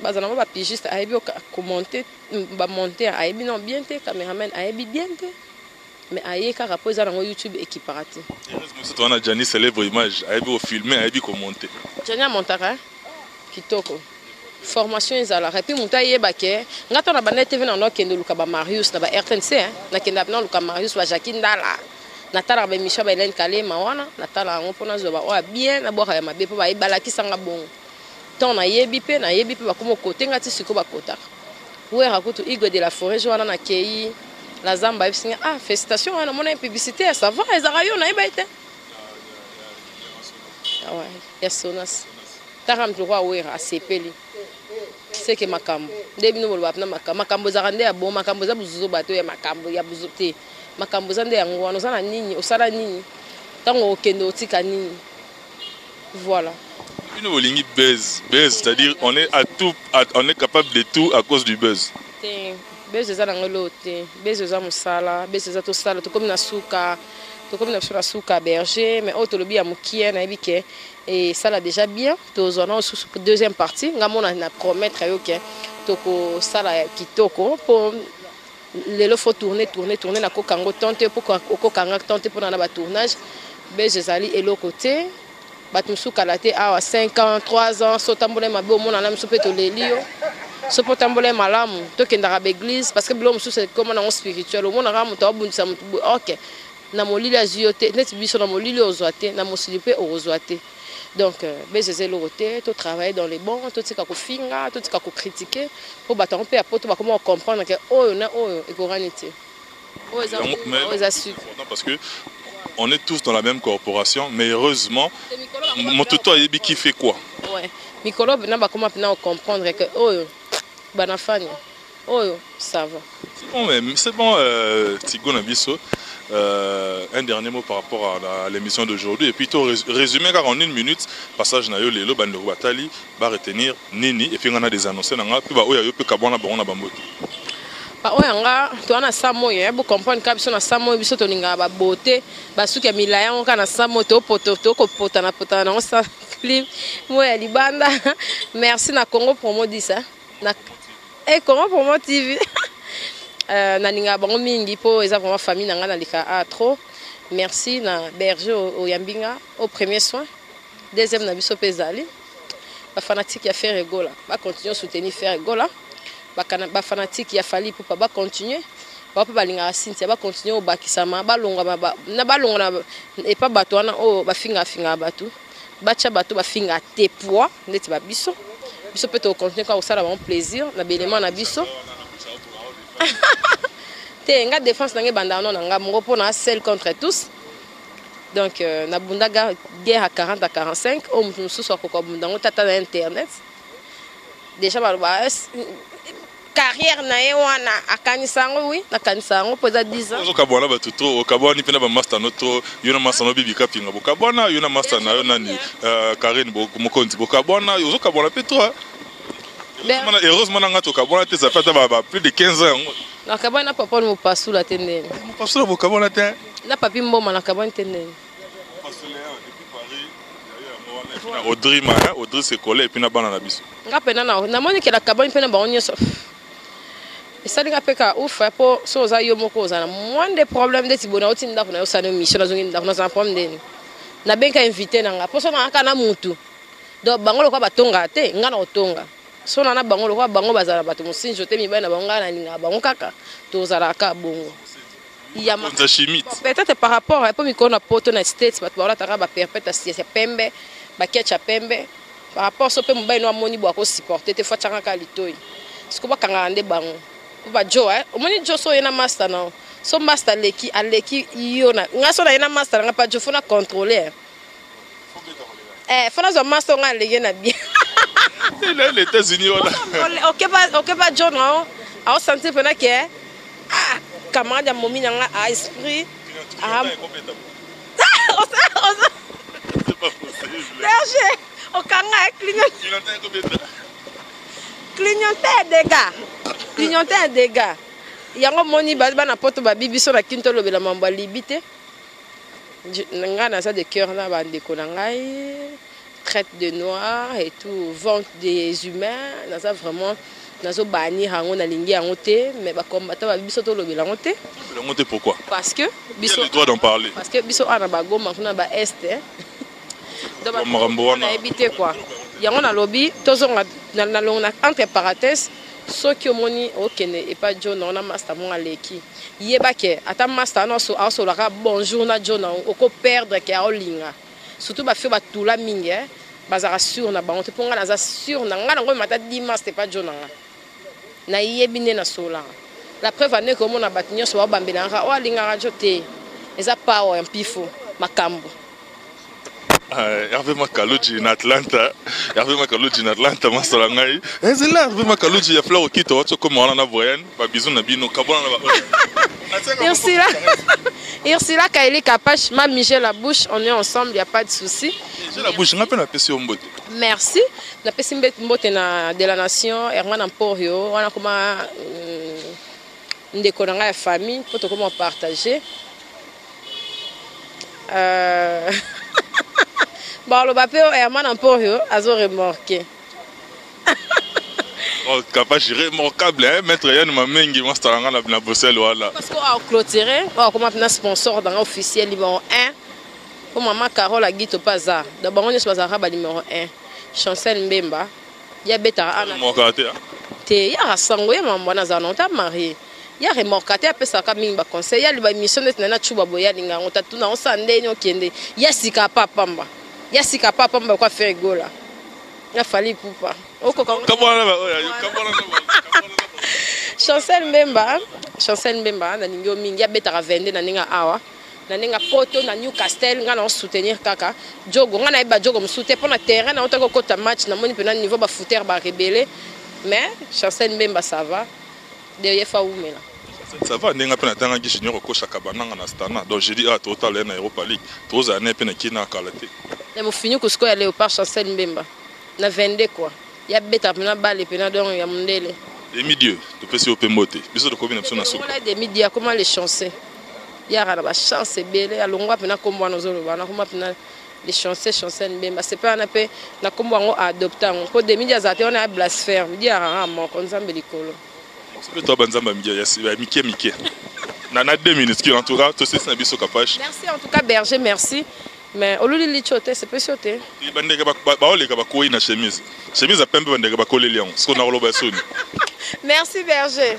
bazana ba pigiste ayebi commenter ba monter ayebi non bien te caméraman ayebi bien te mais aye ka rapport za na YouTube équiparate c'est on a Jani célèbre image ayebi au filmer ayebi commenter Jani montaka kitoko formation ezala et puis muta yeba ke ngata na bana TV na no kendo luka ba Marius na ba RTNC na kenda na luka Marius ba Jacqueline Dala na tala ba Michel ba Hélène Kalema wana na tala ngo pona zo ba o bien na bo ya mabe po ba ibalaki sanga bon tant na yebi pe ba komo côté ngati siko ba kota ouais raconte Igwe de la Forêt joana na kei la zamba ebsinga ah félicitations on a mon publicité ça va ezarayo na ibaite ah ouais ya sonas taram droit ouais a sepeli c'est que makambo ndebi no bolwa na makambo zarande ya bon makambo za buzuzo bato ya makambo ya buzote makambo zande ya ngwana za na nini osala nini tango okendo otika nini voilà. Une ligne buzz, c'est-à-dire on est on est capable de tout à cause du buzz. Buzz za ngolo te, buzz za musala, buzz za to sala to comme na suka, to comme na suka berger, mais auto lobi ya mukie na ebike et ça l'a déjà bien. To zona sur deuxième partie, ngamona na promettre yo ke to ko sala kitoko pour lelo faut tourner na ko kango tenter pour ko kanga tenter pour na ba tournage. Buzz zali et l'autre côté Batmusu kalate awa 5 ans, 3 ans, sotambole mabe au monde en âme sopeto lelio. Sopotambole malamu, tokendaka ba église parce que bilo musu c'est comme na spirituel. Au monde ramu to bundisa mutu. OK. Na molili aziote, net biso na molili ozwate, na mosilipe ozwate. Donc bezeze lorote, to travailler dans les bons, to tika ko finga, to tika ko critiquer pour baton pe apoto ba comment comprendre que oyo na oyo ekoranité. Parce que on est tous dans la même corporation, mais heureusement, mon tuto a qui fait quoi? Ouais, Mikolo, on comment comprendre que oh, banafani, oh, ça va. C'est bon, Tigo Nabiso. Un dernier mot par rapport à l'émission d'aujourd'hui. Et puis, tout résumé, car en 1 minute, passage na yo lelo bando batali va retenir nini et puis on a des annoncés nanga puis ba oya yo pe kabona ba on a bambote. Oyanga toana samo ye bu comprendre ka biso na samo biso toninga ba beauté basuki ya milaya ngo kana samo to poto to ko potana ngo sa clip moya libanda. Merci na Congo Promo 10 na Congo Promo TV. nalinga bango mingi po eza vraiment famille nanga nalika a trop. Merci na berger au Yambinga au premier soin. Deuxième na biso pezali. Ba fanatique ya faire gola. Ba continuer soutenir faire gola. Ba fanatique ya fali pour pas continuer. Ba pa balinga Cynthia ba continuer au bakisama ba longa na ba longa et pas bato wana o ba finga bato. Ba cha bato ba finga te poids ndeti ba biso. Biso peut continuer quand ça vraiment plaisir na belement na biso. Nga défense nanga bandano nanga mongo pona seul contre tous. Donc na bundaga guerre à 40 à 45 au mususu ko bundango tata na internet. Déjà ba carrière na ye wana akanisango oui na kanisango poza 10 ans. Okabona ba tuto okabona pena ba master noto yona master no bibi kapinga bokabona yona master na yo nani Karen Mokonzi bokabona okabona petro. Heureusement nga tokabona te ça fait plus de 15 ans. Na kabona papa mo pasula tendeni. Mo pasula bo kabona te. Na papi mboma na kabona tendeni. Pasula depuis Paris, il y a eu Audrey Audrey se collé et puis na bana na biso. Nga pena na moni ke la kabona pena ba onyo so. Et ça nga peka ouf po so za yo moko za na moins de problème de tibona oti ndako na yo sa no mission na zongi ndako na za problème deni. Na benka invité na nga po so na kana mutu. Do bangolo kwa batonga te nga na otonga. So na bango lokwa bango bazala bato musinjo te mibana na bango na linga bango kaka tozala ka bongo ya peut-être par rapport à mi kona poto na states bato bala taka ba perpète ya pembe ba ketcha pembe par rapport so pe mobile no amoni bo ko supporter te fa changa ka litoi siko ba kanga ande bango ba jo omoni jo so yena master na so master leki aleki yona ngaso na yena master nga pa jo fona contrôler fona zo master nga legi na bien. Les États-Unis, ok, pas John, on sentit que camarade momi nanga a esprit. C'est pas possible. Berger, au kanga clignoter des gars. Yango moni ba na poto ba bibiso na kinto lobela mamba libité. Nga na ça de cœur na ba ndeko na ngai. Traite de noirs et tout, vente des humains, dans ça vraiment, dans ça bannir en on a lingué en ôté, mais bah combattant bah biso tolo bilan ôté. Bilan ôté pourquoi? Parce que biso. Il a le droit d'en parler. Parce que biso a na bago maintenant bah est. Donc bah on a évité quoi. Y a on a lobby, tous on a entre parenthèses, ceux qui ont moni okene et pas John on a master mon aleki. Yeba ke ata master non so la bonjour na John on ko perdre ke a linga. Surtout ba fait ba tout la mingi bazara sur na bango te ponga na za sur na nga ngo mata dimanche c'est pas jona na yebine na sola la preuve ane ko mona batinyo so ba bambela nga o alinga radio te eza power mpifo makambo. Hervé Makaluji in Atlanta. Hervé Makaluji in Atlanta masala ngai. Ezela Hervé Makaluji ya fleur okito wacho comme on a voyane ba bizu na bino kabona na ba. Ursula Kaili Kapache m'a migé la bouche, on est ensemble, il n'y a pas de souci. J'ai la bouche, on a peine à passer au mbote. Merci. On a passé mbote de la nation, Herman Emporio, on a comment décorer la famille, pour comment partager. Bon, le papier Herman Emporio a remorqué. Oh, capable remarquable, hein, mettre rien ma main qui m'a staranga na Bruxelles voilà. Parce qu'on a clôturé, on commence à sponsor dans officiel numéro 1. Pour maman Carole a guito Paza. D'abord on est sur Bazara numéro 1. Chancel Mbemba. Il y a beta ana. Morkate. Te ya rasango ya mambo na zanonta marié. Ya remorkate apesa ka mingi ba conseil ya liba mission net na chuba boya linga on tatu na on sandeni okende. Ya sika papamba. Ya sika papamba kwa faire gola. Ya fali poupa. Chancel Mbemba na ningo mingi ya beta vende na ninga awa na ninga poto na Newcastle nga na soutenir kaka jogo nga na ba jogo msute pour na terrain na otako kota match na moni pena niveau ba footer ba rebelle mais Chancel Mbemba ça va derrière fa oumela ça va ninga pena tanga ki junior ko chaka bananga na stana donc j'ai dit total na Europa League tous années pena kina kalate na mo fini ko sko ya Léopard Chancel Mbemba na 22 quoi ya beta pena balle pena donc ya mundele des milieux de PC open moté biso de combien na so voilà des médias comment les chancer ya ra ba chance belé alongwa pena kombo na zolo bana kuma pena les chancer Mbemba c'est pas na pe na kombo ngo adopter pour des médias zate on a blasphème dia ra mo konzambe likolo C'est toi Banzamba Mickey. Nana 2 minutes en tout cas, tu sais c'est un biso capage. Merci en tout cas Berger, merci. Mais au lieu de l'itchoter, c'est pas sauter. Il va ndeka ba les gars ko ina chemise. Chemise a pembe ndeka ba coller lion. Ce qu'on a rolo basoni. Merci Berger.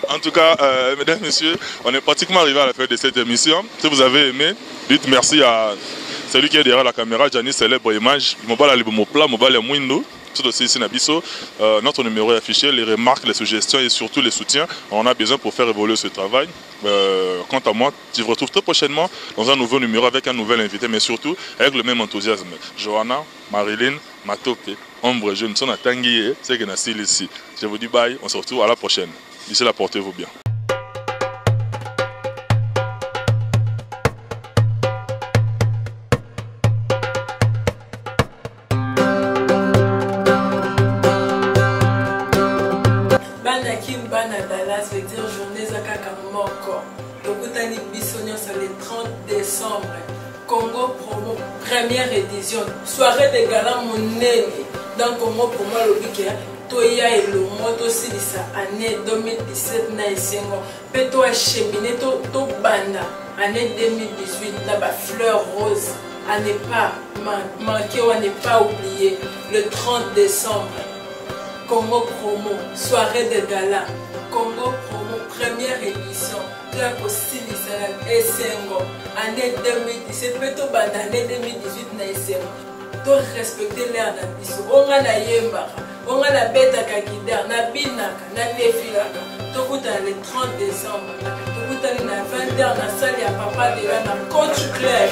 En tout cas, mesdames, messieurs, on est pratiquement arrivé à la fin de cette émission. Si vous avez aimé, dites merci à celui qui est derrière la caméra, Gianni Célèbre Image. Mobile Libomopla, Mobile Mwindo. Tout aussi ici Nabiso. Notre numéro est affiché, les remarques, les suggestions et surtout les soutiens. On a besoin pour faire évoluer ce travail. Quant à moi, je vous retrouve très prochainement dans un nouveau numéro avec un nouvel invité, mais surtout avec le même enthousiasme. Johanna, Marilyn, Matope, Ombre Jeune, son Tanguy, c'est que Nassil ici. Je vous dis bye, on se retrouve à la prochaine. D'ici là, portez-vous bien. Le 30 décembre, Congo Promo, première édition, soirée de gala monene dans Congo Promo le week-end. Toya et le moto aussi de sa année 2017 na isengo. Peto a cheminé to banda année 2018 là bas fleur rose à ne pas manquer ou à ne pas oublier le 30 décembre. Congo Promo, soirée de gala. Congo Promo, première édition. La possibilité et Sengo, année 2017, plutôt année 2018 na Sengo. Doit respecter l'air d'ambition. On a la yemba, on a la bête à kakida, na binaka, na nefilaka. Tout le 30 décembre, tout le 20h na salle à papa de la na coach clair.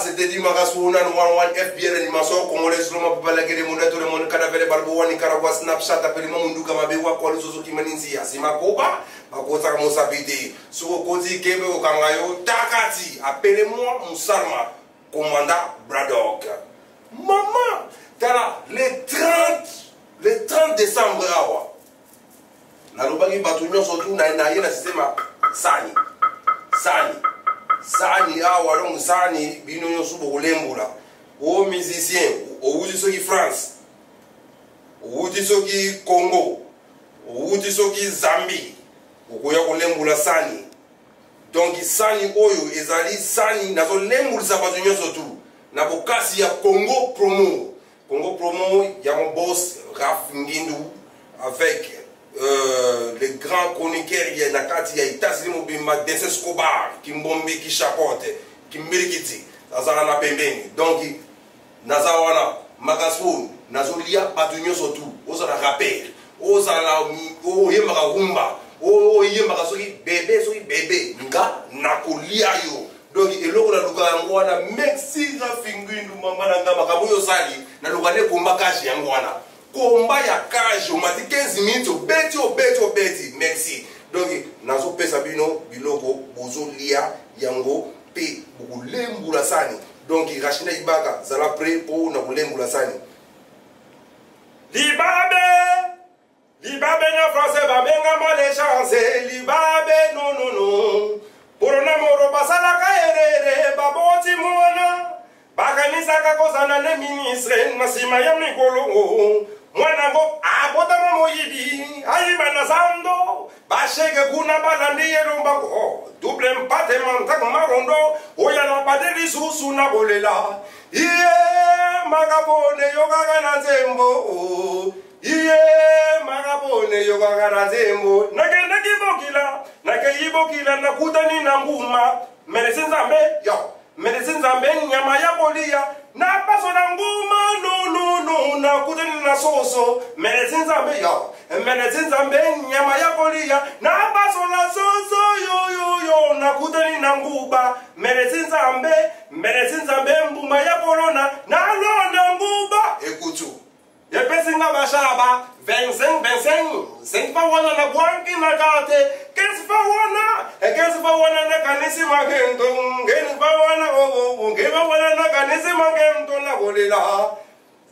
C'était dit Magasuna, One FBR animation, Congolais, Loma, Balagere, Monato, le monde, Cadavere, Balboa, Nicaragua, Snapchat, Apelimo, Munduka, Mabewa, Kwaluzo, Kimanizia, Simakoba, Makota, Mosabidi, Sukozi, Kebe, Okangayo, Takati, appelez-moi Moussarma, commandant Braddock. Maman, t'as le 30 décembre, awa. Nalobagi Batunion, surtout, na système Sani. Sani awa donc Sani bino nyosu bokolembula o musicien o wuti soki France o wuti soki Congo o wuti soki Zambie okoya kolembula Sani donc Sani oyo ezali Sani nazo lembulisa bato nyonso tu na bokasi ya Congo Promo ya mon boss Raf Ngindu avec les grands chroniqueurs, il y a Nakati, il y a Itasli Mobimba, Dense Escobar, Kimbombe, qui chapote, Kimberikiti, Nazarana Pembeni. Donc, Nazawana, Magasoun, Nazolia, Patunyo Sotou, Ozana Rappel, Ozana, Oyemara Rumba, Oyemara Soki, bébé, Nga, Nakolia yo. Donc, et là, on a Luka, Merci, Rafingu, Mamana, Makabuyo Sali, Nalugane Kumbakashi, Yangwana. Combat ya cage, on m'a dit 15 minutes, beti, merci. Donc, nazo pesa bino, biloko, bozo lia, yango, pe, beaucoup lembula sani. Donc, Rachina Ibaka, zala prêt pour na lembula sani. Libabe na français, va benga mal les chances. Libabe, non. Pour un amour, basala kaere, baboti mona. Bakanisa kakozana le ministre, nasima ya mikolo. Mwanango abotama moyibi ayima nazando bashege kuna balandi yelombako double mpate mantak marondo oya na badeli susu na bolela iye magabone yogaga na zembo iye magabone yogaga na zembo nake yibokila nakutani na nguma medecin zambe nyama ya bolia na paso na nguma no na kutani na soso medecin zambe nyama ya bolia na paso na soso yo na kutani na nguba medecin zambe mbuma ya corona na londa nguba ekutu yepesinga bashaba 25 pa wana na bwanki na kate 15 pa wana na kanisi magento ngeni pa wana na kanisi magento na bolela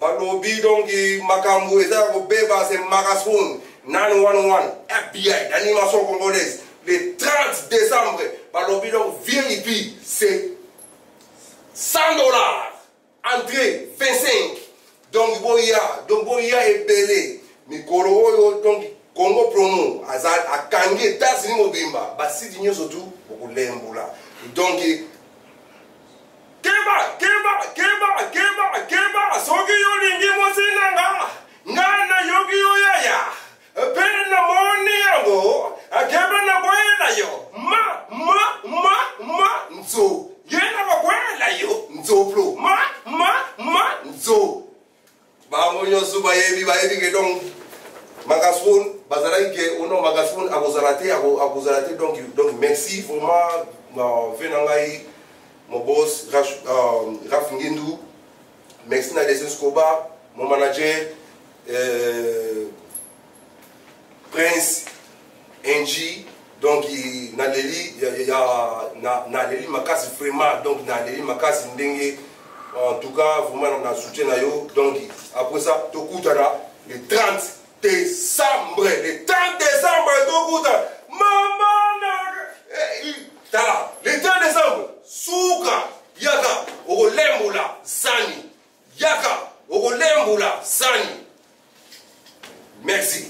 balobi donki makambo eza ko beba se magason 911 FBI d'animation congolaise le 30 décembre par le donc VIP c'est $100 entrée 25 donc boya est belé mikolo donc Congo promo a kangi États-Unis mobimba basi dinyo surtout pour lembula donc keba soki yolingi mosinanga ngana yogi yoyaya pena moni yango akeba na boyela yo ma nzo yena bakwela yo nzo plo ma nzo bango nyosu bayebi ke donc Magasfone bazalaki ke ono Magasfone akozalate donc merci vraiment venangai mon boss Raf Ngindu, merci na Desen Skoba, mon manager Prince NG, donc na leli makasi vraiment donc na leli makasi ndenge en tout cas vraiment on a soutien na yo donc après ça tokutana le 30 décembre tokuta maman tala le 30 décembre Suka yaka okolembula sani yaka okolembula sani merci.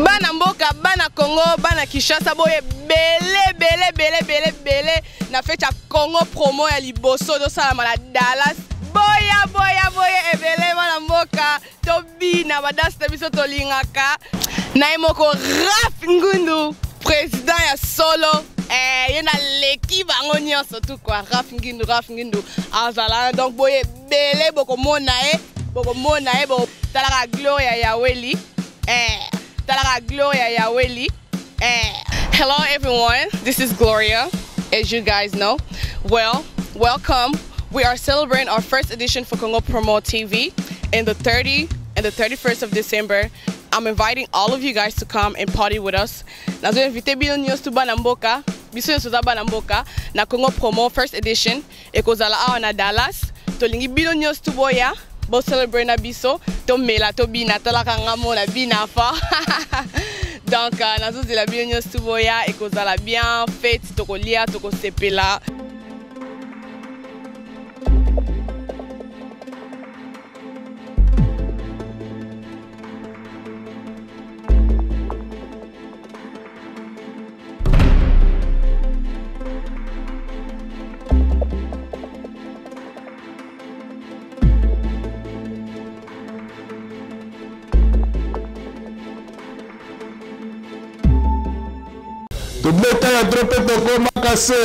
Bana mboka, bana Congo, bana Kinshasa boye belé na fête ya Congo promo ya liboso do sala mala Dallas boya ebele bana mboka tobina badasta biso tolingaka na emoko Raf Ngundu président ya solo yena leki bango nyonso tout quoi Raf Ngundu azala donc boye belé boko mona e bo talaka gloria ya weli Hello everyone, this is Gloria, as you guys know. Well, welcome. We are celebrating our first edition for Congo Promo TV in the 30th and the 31st of December. I'm inviting all of you guys to come and party with us. Nazo invite bino news to Banamboka, biso news to Banamboka na Congo Promo first edition. Ekozala awa na Dallas. Tolingi bino news to Boya. Bo celebrate na biso to mela to bina to la kangamo la bina fa donc nazo de la bien news to boya ekozala bien fête to kolia to ko sepela. Beta ya trope toko makase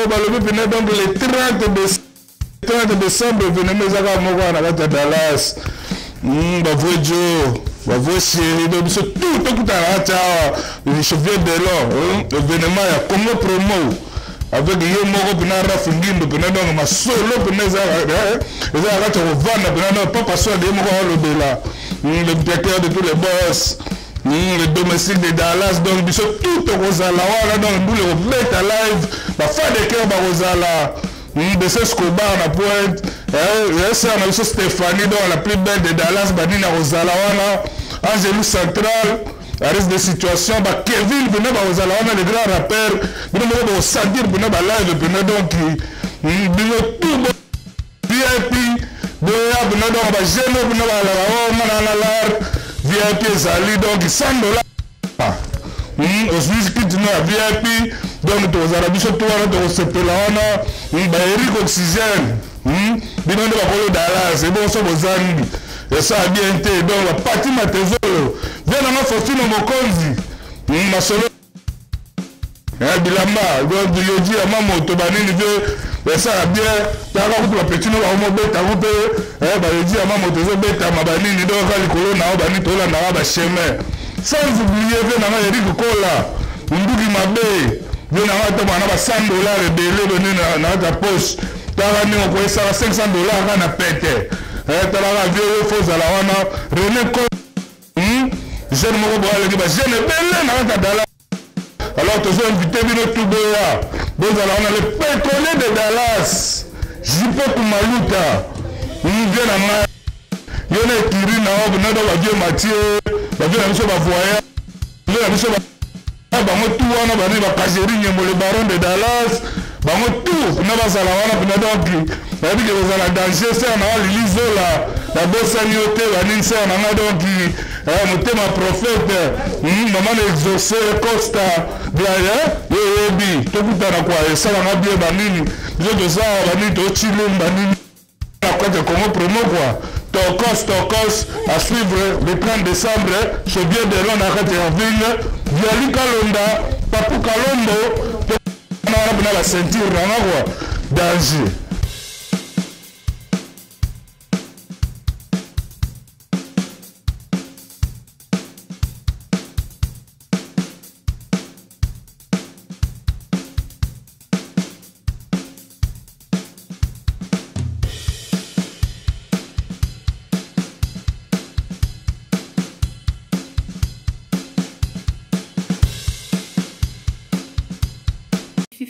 balobi pene donc le 30 décembre venez ezaka moko na kati ya Dallas bavoye jo bavoye chéri donc biso tout tokutana kati awa chevalier de l'or événement ya Congo Promo avec yo moko pena Raf Ngundu pena donc masolo pena ezaka kati ya kovanda pena donc papa soa de moko alobela le directeur de tous les boss le domestique de Dallas donc biso tout kozala wana donc boule obeta live ba fa de cœur ba kozala Desen Skoba na pointe ça na biso Stéphanie donc la plus belle de Dallas banina kozala wana Angelu Central à risque de situation ba Kevin venait ba kozala wana le grand rappeur bino mo ba sentir bino ba live bino donc bino tout VIP de ya bino donc ba jeune bino ba la na la VIP ezali donc $100 aussi kitino ya VIP donc tozala biso to wana tokosepela wana baeric oxygène bino nde bakolo Dallas ebonso bozangi esala bien te donc bapati matezolo vie nanga Fortune Mokonzi masolo bilamba donc yoji ya mamoto banini vie esala bien taka kutu bapetino baomobeta ku mpe bayoji ya mamoto ezobetama banini donc kalikolo nao bani tolandaka bachemin sans oublier vie nanga Eric Kola Nduki Mabe Bien avant de prendre $100 ebele donné na ta poche. Tala ni on ça $500 na pete. Tala vieux faux à la wana René ko jeune moko boale ki ba jeune ebele na ta Dallas. Alors tu as invité bino tout boya. Donc alors on a le pétrolier de Dallas. Jipo Kumaluta. Vient na ma. Yona kiri na obu na do ba vieux Mathieu. Ba vieux na biso ba voyage. Vieux na biso ba bango tout wana ba ne ba Kajeri Nyembo le baron de Dallas. Bango tout na ba sala wana pina donc ba bi ke ba sala danger c'est na Lilizo la bossa nyote ba ninsa na nga donc motema prophète maman exaucé Costa bien yebi tokutana kwa esala nga bien banini biso toza banini tochilumba nini na côté Congo promo quoi Tokos à suivre le 30 décembre chez bien de l'on a raté en ville Viali Kalonda Papu Kalombo on a la ceinture quoi danger.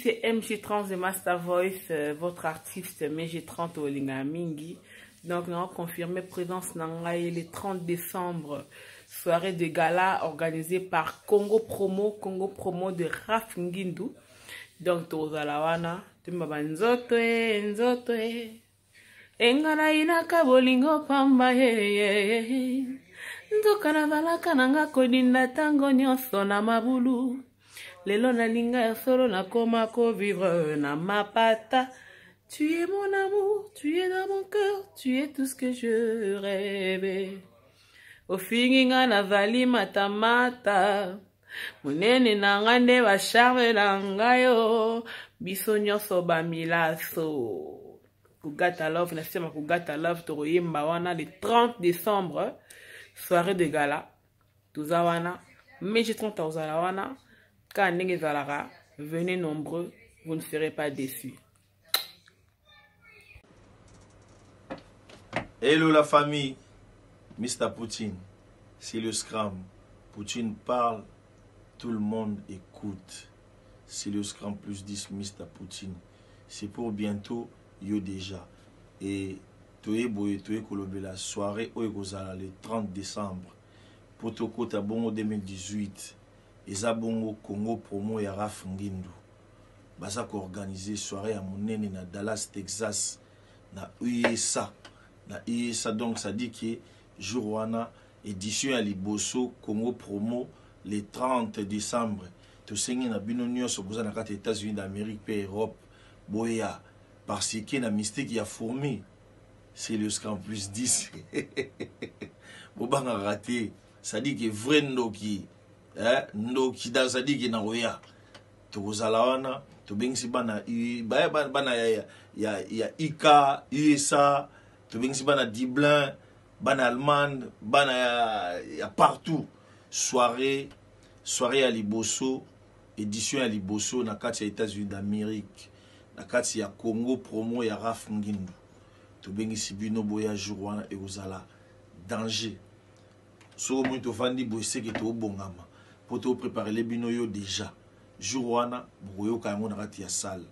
C'est MG30 de Master Voice, votre artiste MG30 au Lingamingi. Donc, nous avons confirmé présence Nangaï le 30 décembre, soirée de gala organisée par Congo Promo de Raf Ngindu. Donc, Tozalawana, Tumba Nzoto, Engana Inaka Bolingo Pamba, Nzokana Valaka Nanga Kodinda Tango Nyonso na Mabulu. Lelo na linga ya solo na koma ko vivre na mapata. Tu es mon amour, tu es dans mon cœur, tu es tout ce que je rêvais. Au finginga na vali matamata. Munene na ngande wa charme na ngayo. Biso nyonso ba milaso. Kugata Love, nasema Kugata Love toroyemba wana le 30 décembre. Soirée de gala. Tuzawana. MG30 ozalawana. Quand venez nombreux, vous ne serez pas déçus. Hello la famille, Mr. Poutine, c'est le Scrum. Poutine parle, tout le monde écoute. C'est le Scrum plus 10, Mr. Poutine. C'est pour bientôt, yo déjà. Et Toye Boye, Toye Kolobe, la soirée Oegozala le 30 décembre. Potoko Tabongo 2018. Ezabongo Congo Promo ya Raf Ngindu. Baza ko organiser soirée à monene na Dallas, Texas, na USA. Na USA donc ça dit que jour wana édition à Liboso Congo Promo le 30 décembre. To sengi na bino nyonso boza na kati États-Unis d'Amérique et Europe. Boya parce que na mystique ya fourmi. C'est le Scrum plus 10. Bobanga raté. Ça dit que vrai ndoki ndo kida sadiki na oya tozala wana to bengisi bana bana ya IKA USA to bengisi bana Dublin bana Allemagne bana ya partout soirée à Liboso édition à Liboso na kati ya États-Unis d'Amérique na kati ya Congo Promo ya Raf Ngindu to bengisi bino boya jour wana e ozala danger so mo to fandi boise ke to bongama pour te préparer les binoyo déjà jour wana boyo ka ngona kati ya salle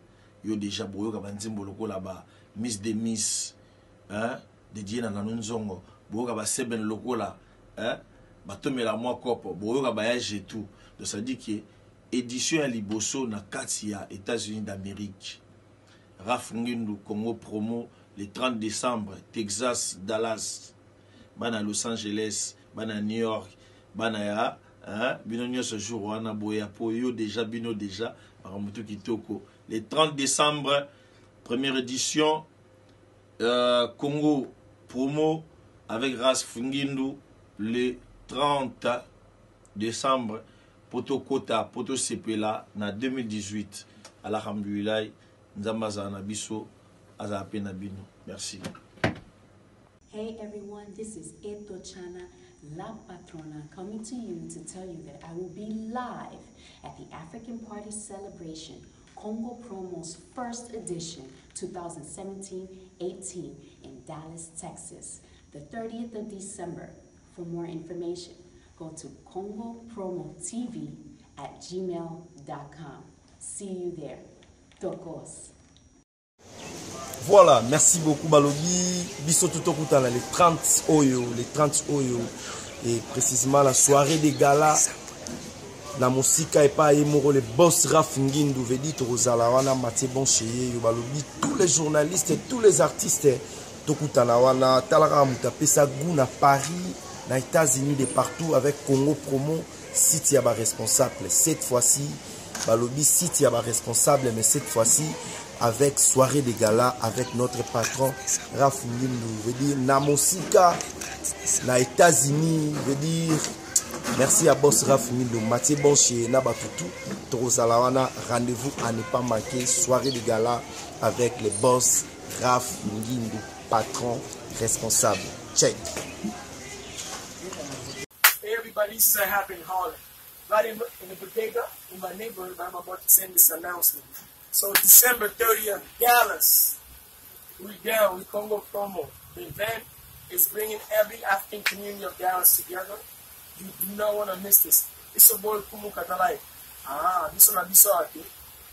yo déjà boyo ka banzimbo loko là-bas miss de miss de diena na nzongo boyo ka ba seben loko là batomela moi kopo boyo ka voyage et tout donc ça dit que édition à Liboso na kati ya États-Unis d'Amérique Raf Ngindu Congo Promo le 30 décembre Texas Dallas bana Los Angeles bana New York bana ya bino nyonso jour wana boya po yo déjà bino déjà baramutu kitoko le 30 décembre première édition Congo Promo avec Raf Ngindu le 30 décembre poto kota poto sepela na 2018 alhamdulillah nzamba za na biso aza pena bino merci. Hey everyone, this is Eto Chana La Patrona, coming to you to tell you that I will be live at the African Party Celebration, Congo Promo's first edition, 2017-18 in Dallas, Texas, the 30th of December. For more information, go to congopromotv@gmail.com. See you there. Tokos. Voilà, merci beaucoup Balobi. Biso tout okutana les 30 Oyo, et précisément la soirée des galas. Na musika et pas Emoro le boss Raf Ngindu vedi tozala wana Mathieu Boncheye yo Balobi, tous les journalistes et tous les artistes tokutana wana talaka mutapesa gu na Paris, na États-Unis, de partout avec Congo Promo, site ya ba responsable. Cette fois-ci Balobi site ya ba responsable, mais cette fois-ci avec soirée de gala avec notre patron Raf Ngindu, veut dire Namosika na États-Unis, veut dire merci à boss Raf Ngindu, Mathieu Bonché na batutu Torozalawana, rendez-vous à ne pas manquer, soirée de gala avec le boss Raf Ngindu, patron responsable. Check. Hey everybody, this is a happening Harlem. Right in the bodega in my neighborhood, I'm about to send this announcement. So December 30th, Dallas, we down with Congo Promo. The event is bringing every African community of Dallas together. You do not want to miss this. It's a boy Kumu Katalai. This one a Bissau.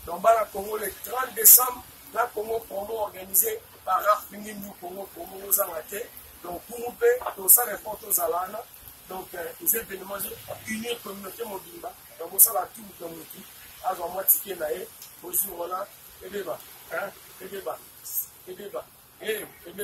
Donc, la Congo le 30 décembre, la Congo Promo organisé par Raf Ngindu Congo Promo aux Amatés. Donc, Kumu Pe, tout ça les photos à l'ana. Donc, les événements unis communauté mobile. Donc, ça va tout le communauté. Alors, moi, ticket là, bonjour, voilà, et débat, et débat, et débat, et débat.